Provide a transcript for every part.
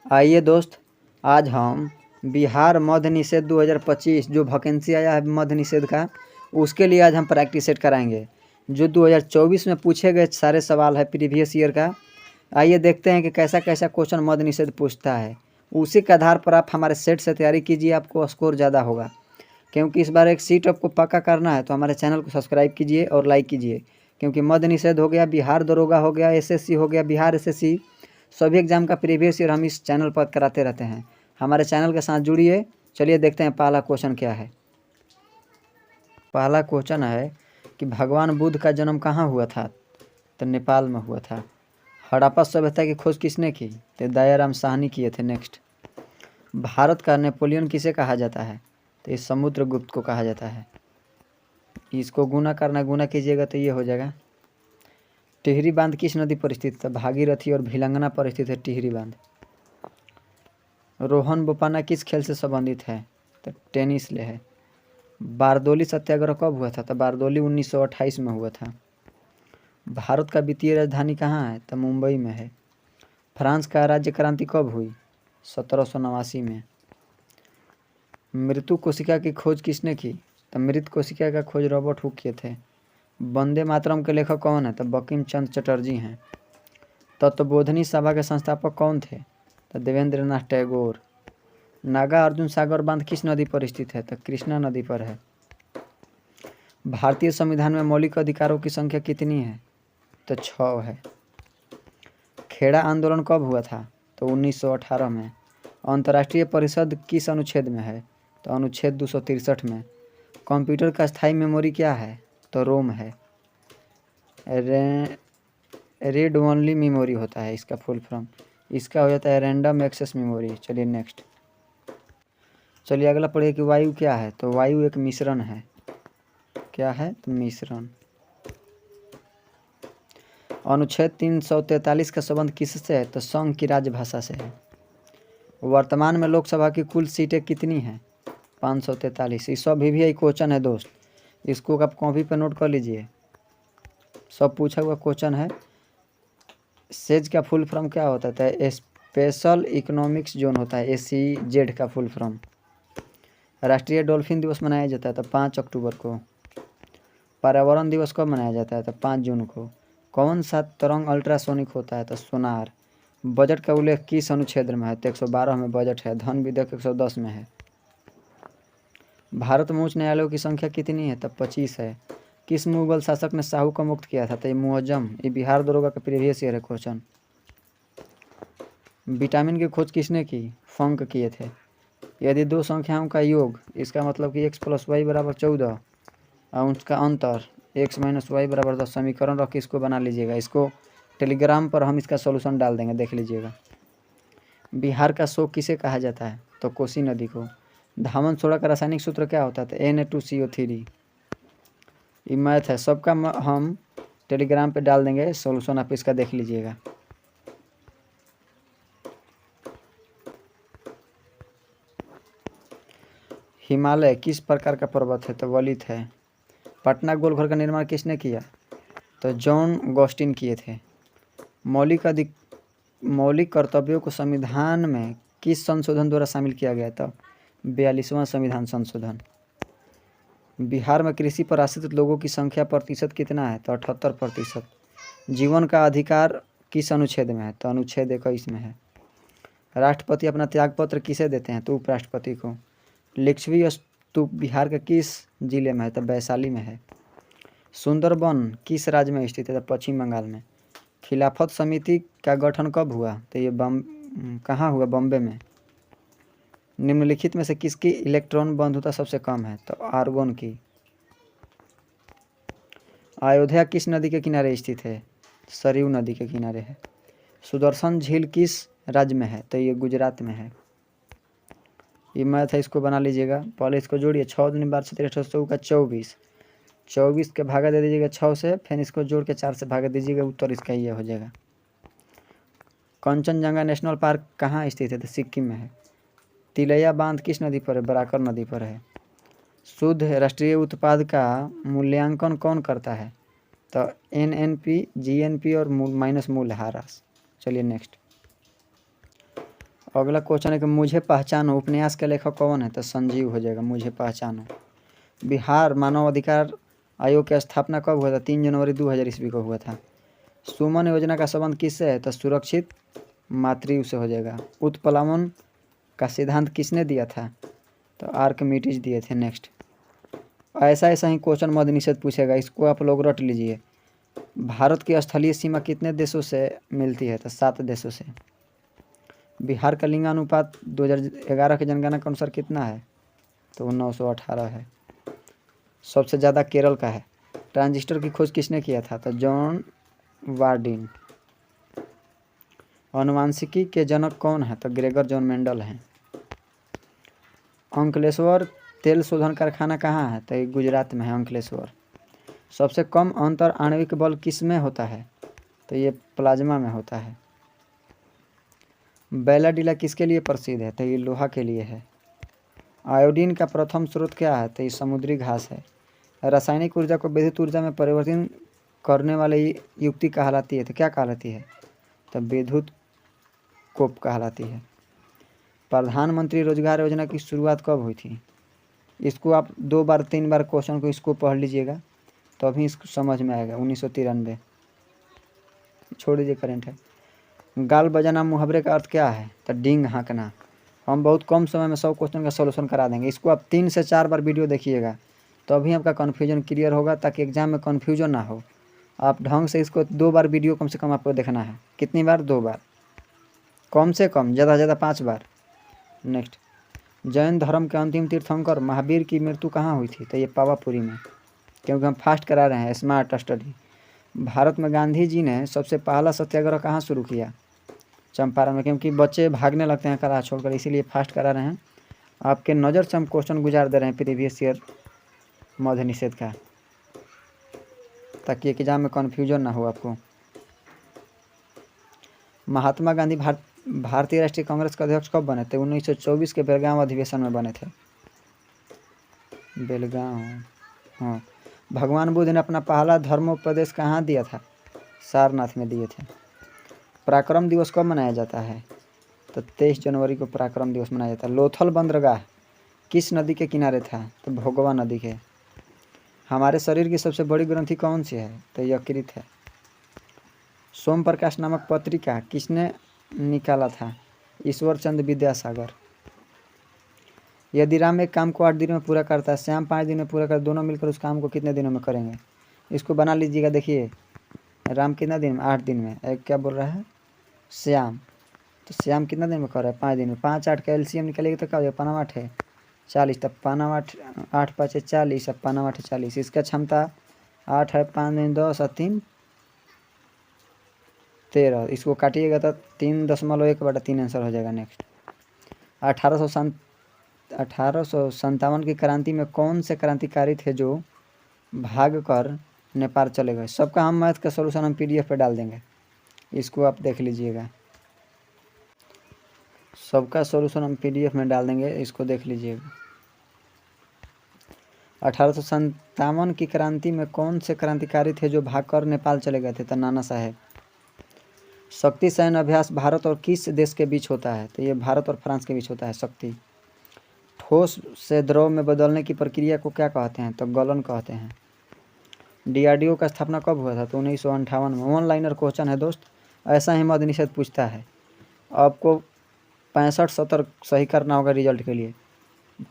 आइए दोस्त, आज हम बिहार मद्य निषेध 2025 जो वैकेंसी आया है मद्य निषेध का, उसके लिए आज हम प्रैक्टिस सेट कराएंगे। जो 2024 में पूछे गए सारे सवाल है प्रीवियस ईयर का। आइए देखते हैं कि कैसा कैसा क्वेश्चन मद्य निषेध पूछता है। उसी के आधार पर आप हमारे सेट से तैयारी कीजिए, आपको स्कोर ज़्यादा होगा। क्योंकि इस बार एक सीट आपको पक्का करना है, तो हमारे चैनल को सब्सक्राइब कीजिए और लाइक कीजिए। क्योंकि मद्य निषेध हो गया, बिहार दरोगा हो गया, एसएससी हो गया, बिहार एसएससी, सभी एग्जाम का प्रीवियस ईयर हम इस चैनल पर कराते रहते हैं। हमारे चैनल के साथ जुड़िए। चलिए देखते हैं पहला क्वेश्चन क्या है। पहला क्वेश्चन है कि भगवान बुद्ध का जन्म कहाँ हुआ था? तो नेपाल में हुआ था। हड़प्पा सभ्यता की खोज किसने की? तो दयाराम साहनी किए थे। नेक्स्ट, भारत का नेपोलियन किसे कहा जाता है? तो इस समुद्रगुप्त को कहा जाता है। इसको गुना कीजिएगा तो ये हो जाएगा। टिहरी बांध किस नदी पर स्थित है? भागीरथी और भिलंगना पर स्थित है टिहरी बांध। रोहन बोपन्ना किस खेल से संबंधित है? तो टेनिस ले है। बारदोली सत्याग्रह कब हुआ था? तो बारदोली 1928 में हुआ था। भारत का वित्तीय राजधानी कहाँ है? तो मुंबई में है। फ्रांस का राज्य क्रांति कब हुई? 1789 में। मृत्यु कोशिका की खोज किसने की? तो मृत कोशिका का खोज रॉबर्ट हुक किए थे। वंदे मातरम के लेखक कौन है? तो बंकिम चंद्र चटर्जी हैं। तत्वबोधिनी सभा के संस्थापक कौन थे? तो देवेंद्र नाथ टैगोर। नागा अर्जुन सागर बांध किस नदी पर स्थित है? तो कृष्णा नदी पर है। भारतीय संविधान में मौलिक अधिकारों की संख्या कितनी है? तो 6 है। खेड़ा आंदोलन कब हुआ था? तो 1918 में। अंतर्राष्ट्रीय परिषद किस अनुच्छेद में है? तो अनुच्छेद 263 में। कंप्यूटर का स्थायी मेमोरी क्या है? तो रोम है। रीड ओनली मेमोरी होता है इसका फुल फॉर्म। इसका हो जाता है रैंडम एक्सेस मेमोरी। चलिए नेक्स्ट। चलिए अगला पढ़िए कि वायु क्या है? तो वायु एक मिश्रण है। क्या है? तो मिश्रण। अनुच्छेद 343 का संबंध किससे है? तो संघ की राजभाषा से है। वर्तमान में लोकसभा की कुल सीटें कितनी हैं? 543। ये सब भी क्वेश्चन है दोस्त, इसको आप कॉपी पर नोट कर लीजिए। सब पूछा हुआ क्वेश्चन है। सेज का फुल फॉर्म क्या होता है? स्पेशल इकोनॉमिक्स जोन होता है, SEZ का फुल फॉर्म। राष्ट्रीय डॉल्फिन दिवस मनाया जाता है तो 5 अक्टूबर को। पर्यावरण दिवस कब मनाया जाता है? तो 5 जून को। कौन सा तरंग अल्ट्रासोनिक होता है? तो सोनार। बजट का उल्लेख किस अनुच्छेद में है? तो 112 में बजट है। धन विधेयक 110 में है। भारत में उच्च न्यायालयों की संख्या कितनी है? तो 25 है। किस मुगल शासक ने साहू को मुक्त किया था? तो ये मुअज्जम। ये बिहार दरोगा का प्रीवियस ईयर है क्वेश्चन। विटामिन की खोज किसने की? फंक किए थे। यदि दो संख्याओं का योग, इसका मतलब कि x + y = 14 और उसका अंतर x - y = 10 समीकरण रख के इसको बना लीजिएगा। इसको टेलीग्राम पर हम इसका सॉल्यूशन डाल देंगे, देख लीजिएगा। बिहार का शोक किसे कहा जाता है? तो कोसी नदी को। धामन सोडा का रासायनिक सूत्र क्या होता है? Na2CO3। ये मैथ है, सबका हम टेलीग्राम पे डाल देंगे सॉल्यूशन, आप इसका देख लीजिएगा। हिमालय किस प्रकार का पर्वत है? तो वलित है। पटना गोलघर का निर्माण किसने किया? तो जॉन गॉस्टिन किए थे। मौलिक कर्तव्यों को संविधान में किस संशोधन द्वारा शामिल किया गया था? 42वां संविधान संशोधन। बिहार में कृषि पर आश्रित लोगों की संख्या प्रतिशत कितना है? तो 78%। जीवन का अधिकार किस अनुच्छेद में है? तो अनुच्छेद 21 में है। राष्ट्रपति अपना त्यागपत्र किसे देते हैं? तो उपराष्ट्रपति को। लिच्छवी स्तूप बिहार के किस जिले में है? तो वैशाली में है। सुंदरबन किस राज्य में स्थित है? तो पश्चिम बंगाल में। खिलाफत समिति का गठन कब हुआ? तो ये कहाँ हुआ? बॉम्बे में। निम्नलिखित में से किसकी इलेक्ट्रॉन बंधुता सबसे कम है? तो आर्गोन की। अयोध्या किस नदी के किनारे स्थित है? सरयू नदी के किनारे है। सुदर्शन झील किस राज्य में है? तो ये गुजरात में है। ये मैथ है, इसको बना लीजिएगा। पहले इसको जोड़िए। 6 दूनी 12 17 18 चौका 24। 24 के भागा दे दीजिएगा 6 से, फिर इसको जोड़ के 4 से भागा दीजिएगा, उत्तर इसका ये हो जाएगा। कंचनजंगा नेशनल पार्क कहाँ स्थित है? तो सिक्किम में है। तिलैया बांध किस नदी पर है? बराकर नदी पर है। शुद्ध राष्ट्रीय उत्पाद का मूल्यांकन कौन करता है? तो NNP, GNP और माइनस मूल्यह्रास। चलिए नेक्स्ट। अगला क्वेश्चन है कि मुझे पहचानो उपन्यास के लेखक कौन है? तो संजीव हो जाएगा, मुझे पहचानो। बिहार मानव अधिकार आयोग की स्थापना कब हुआ था? 3 जनवरी 2000 ईस्वी को हुआ था। सुमन योजना का संबंध किससे है? तो सुरक्षित मातृ से हो जाएगा। उत्प्लावन का सिद्धांत किसने दिया था? तो आर्किमिडीज दिए थे। नेक्स्ट, ऐसा ऐसा ही क्वेश्चन मद्य निषेध पूछेगा, इसको आप लोग रट लीजिए। भारत की स्थलीय सीमा कितने देशों से मिलती है? तो 7 देशों से। बिहार का लिंगानुपात 2011 की जनगणना के अनुसार कितना है? तो 918 है। सबसे ज़्यादा केरल का है। ट्रांजिस्टर की खोज किसने किया था? तो जॉन वार्डिन। आनुवांशिकी के जनक कौन है? तो ग्रेगर जॉन मेंडल हैं। अंकलेश्वर तेल शोधन कारखाना कहाँ है? तो ये गुजरात में है, अंकलेश्वर। सबसे कम अंतर आणविक बल किस में होता है? तो ये प्लाज्मा में होता है। बैलाडीला किसके लिए प्रसिद्ध है? तो ये लोहा के लिए है। आयोडीन का प्रथम स्रोत क्या है? तो ये समुद्री घास है। रासायनिक ऊर्जा को विद्युत ऊर्जा में परिवर्तन करने वाली युक्ति कहलाती है, तो क्या कहलाती है? तो विद्युत कोप कहलाती है। प्रधानमंत्री रोजगार योजना की शुरुआत कब हुई थी? इसको आप 2 बार 3 बार क्वेश्चन को इसको पढ़ लीजिएगा तो अभी इसको समझ में आएगा। 1993। छोड़ दीजिए, करंट है। गाल बजाना मुहावरे का अर्थ क्या है? तो डींग हाँकना। हम बहुत कम समय में 100 क्वेश्चन का सॉल्यूशन करा देंगे। इसको आप 3 से 4 बार वीडियो देखिएगा तो अभी आपका कन्फ्यूजन क्लियर होगा, ताकि एग्जाम में कन्फ्यूजन ना हो। आप ढंग से इसको 2 बार वीडियो कम से कम आपको देखना है। कितनी बार? 2 बार, कम से कम, ज़्यादा से ज़्यादा 5 बार। नेक्स्ट, जैन धर्म के अंतिम तीर्थंकर महावीर की मृत्यु कहाँ हुई थी? तो ये पावापुरी में, क्योंकि हम फास्ट करा रहे हैं, स्मार्ट स्टडी। भारत में गांधी जी ने सबसे पहला सत्याग्रह कहाँ शुरू किया? चंपारण में, क्योंकि बच्चे भागने लगते हैं क्लास छोड़कर, इसीलिए फास्ट करा रहे हैं। आपके नज़र से हम क्वेश्चन गुजार दे रहे हैं प्रीवियस ईयर मद्य निषेध का, ताकि एग्जाम में कन्फ्यूजन ना हो आपको। महात्मा गांधी भारतीय राष्ट्रीय कांग्रेस के अध्यक्ष कब बने थे? 1924 के बेलगांव अधिवेशन में बने थे। बेलगांव, हाँ। भगवान बुद्ध ने अपना पहला धर्मोपदेश कहाँ दिया था? सारनाथ में दिए थे। पराक्रम दिवस कब मनाया जाता है? तो 23 जनवरी को पराक्रम दिवस मनाया जाता है। लोथल बंदरगाह किस नदी के किनारे था? तो भोगवा नदी के। हमारे शरीर की सबसे बड़ी ग्रंथि कौन सी है? तो यकृत है। सोम प्रकाश नामक पत्रिका किसने निकाला था? ईश्वर चंद्र विद्यासागर। यदि राम एक काम को 8 दिन में पूरा करता है, श्याम 5 दिन में पूरा कर, दोनों मिलकर उस काम को कितने दिनों में करेंगे? इसको बना लीजिएगा। देखिए, राम कितना दिन में? 8 दिन में। एक क्या बोल रहा है? श्याम। तो श्याम कितना दिन में कर रहा है? 5 दिन में। 5 8 का एलसीएम निकालिएगा तो क्या हो जाएगा? 5 8 है 40। तब 5 8 8 5 है 40, अब 5 8 है 40। इसका क्षमता 8 है, 5 दिन 10 और 3 13। इसको काटिएगा तो 3.1/3 आंसर हो जाएगा। नेक्स्ट, 1857 की क्रांति में कौन से क्रांतिकारी थे जो भाग कर नेपाल चले गए? सबका हम मैथ का सॉल्यूशन हम पीडीएफ पे डाल देंगे, इसको आप देख लीजिएगा। सबका सॉल्यूशन हम पीडीएफ में डाल देंगे, इसको देख लीजिएगा। 1857 की क्रांति में कौन से क्रांतिकारी थे जो भागकर नेपाल चले गए थे? तो नाना साहेब। शक्ति सैन्य अभ्यास भारत और किस देश के बीच होता है? तो ये भारत और फ्रांस के बीच होता है। शक्ति। ठोस से द्रव में बदलने की प्रक्रिया को क्या कहते हैं? तो गलन कहते हैं। डीआरडीओ का स्थापना कब हुआ था? तो 1958 में। वन लाइनर क्वेश्चन है दोस्त, ऐसा ही मद्य निषेध पूछता है। आपको 65-70 सही करना होगा रिजल्ट के लिए,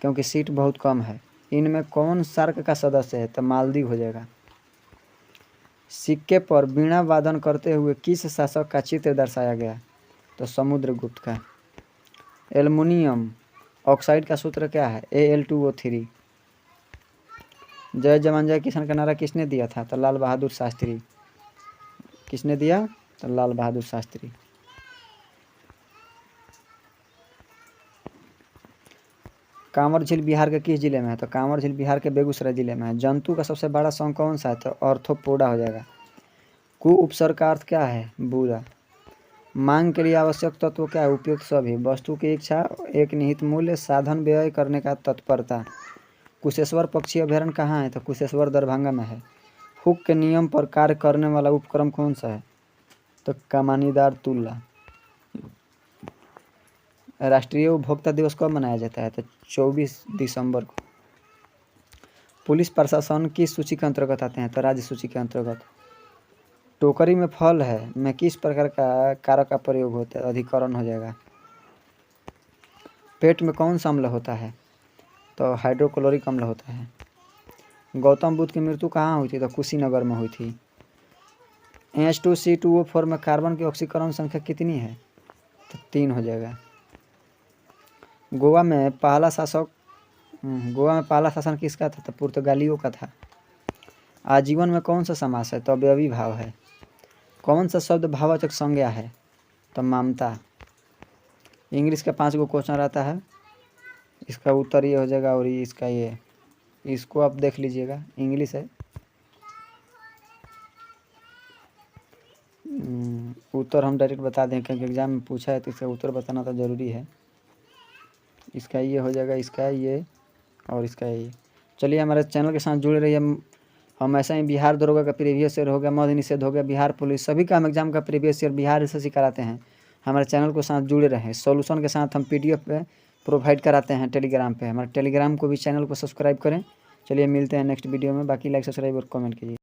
क्योंकि सीट बहुत कम है। इनमें कौन सार्क का सदस्य है? तो मालदीव हो जाएगा। सिक्के पर वीणा वादन करते हुए किस शासक का चित्र दर्शाया गया? तो समुद्रगुप्त का। एल्युमिनियम ऑक्साइड का सूत्र क्या है? Al2O3। जय जवान जय किसान का नारा किसने दिया था? तो लाल बहादुर शास्त्री। किसने दिया? तो लाल बहादुर शास्त्री। कांवर झील बिहार के किस जिले में है? तो कांवर झील बिहार के बेगूसराय जिले में है। जंतु का सबसे बड़ा संघ कौन सा है? तो ऑर्थोपोडा हो जाएगा। कु उपसर्ग का अर्थ क्या है? बुरा। मांग के लिए आवश्यक तत्व क्या है? उपयुक्त सभी। वस्तु की इच्छा, एक निहित मूल्य, साधन व्यय करने का तत्परता। कुशेश्वर पक्षी अभयारण्य कहाँ है? तो कुशेश्वर दरभंगा में है। हुक के नियम पर कार्य करने वाला उपकरण कौन सा है? तो कमानीदार तुल्ला। राष्ट्रीय उपभोक्ता दिवस कब मनाया जाता है? तो 24 दिसंबर को। पुलिस प्रशासन किस सूची के अंतर्गत आते हैं? तो राज्य सूची के अंतर्गत। टोकरी में फल है में किस प्रकार का कारक का प्रयोग होता है? अधिकरण हो जाएगा। पेट में कौन सा अम्ल होता है? तो हाइड्रोक्लोरिक अम्ल होता है। गौतम बुद्ध की मृत्यु कहाँ हुई थी? तो कुशीनगर में हुई थी। H2C2O4 में कार्बन की ऑक्सीकरण संख्या कितनी है? तो 3 हो जाएगा। गोवा में पहला शासन किसका था? तो पुर्तगालियों का था। आजीवन में कौन सा समास है? तो अवयवी भाव है। कौन सा शब्द भाववाचक संज्ञा है? तो ममता। इंग्लिश का 5 गो क्वेश्चन रहता है, इसका उत्तर ये हो जाएगा और इसका ये, इसको आप देख लीजिएगा, इंग्लिश है। उत्तर हम डायरेक्ट बता दें क्योंकि एग्जाम में पूछा है तो इसका उत्तर बताना तो ज़रूरी है। इसका ये हो जाएगा, इसका ये और इसका ये। चलिए हमारे चैनल के साथ जुड़े रहिए। हम ऐसा ही बिहार दरोगा का प्रीवियस ईयर हो गया, मद्य निषेध हो गया, बिहार पुलिस, सभी का हम एग्जाम का प्रीवियस ईयर बिहार से कराते हैं। हमारे चैनल को साथ जुड़े रहें। सॉल्यूशन के साथ हम PDF पे प्रोवाइड कराते हैं टेलीग्राम पे। हमारे टेलीग्राम को भी चैनल को सब्सक्राइब करें। चलिए मिलते हैं नेक्स्ट वीडियो में। बाकी लाइक सब्सक्राइब और कमेंट कीजिए।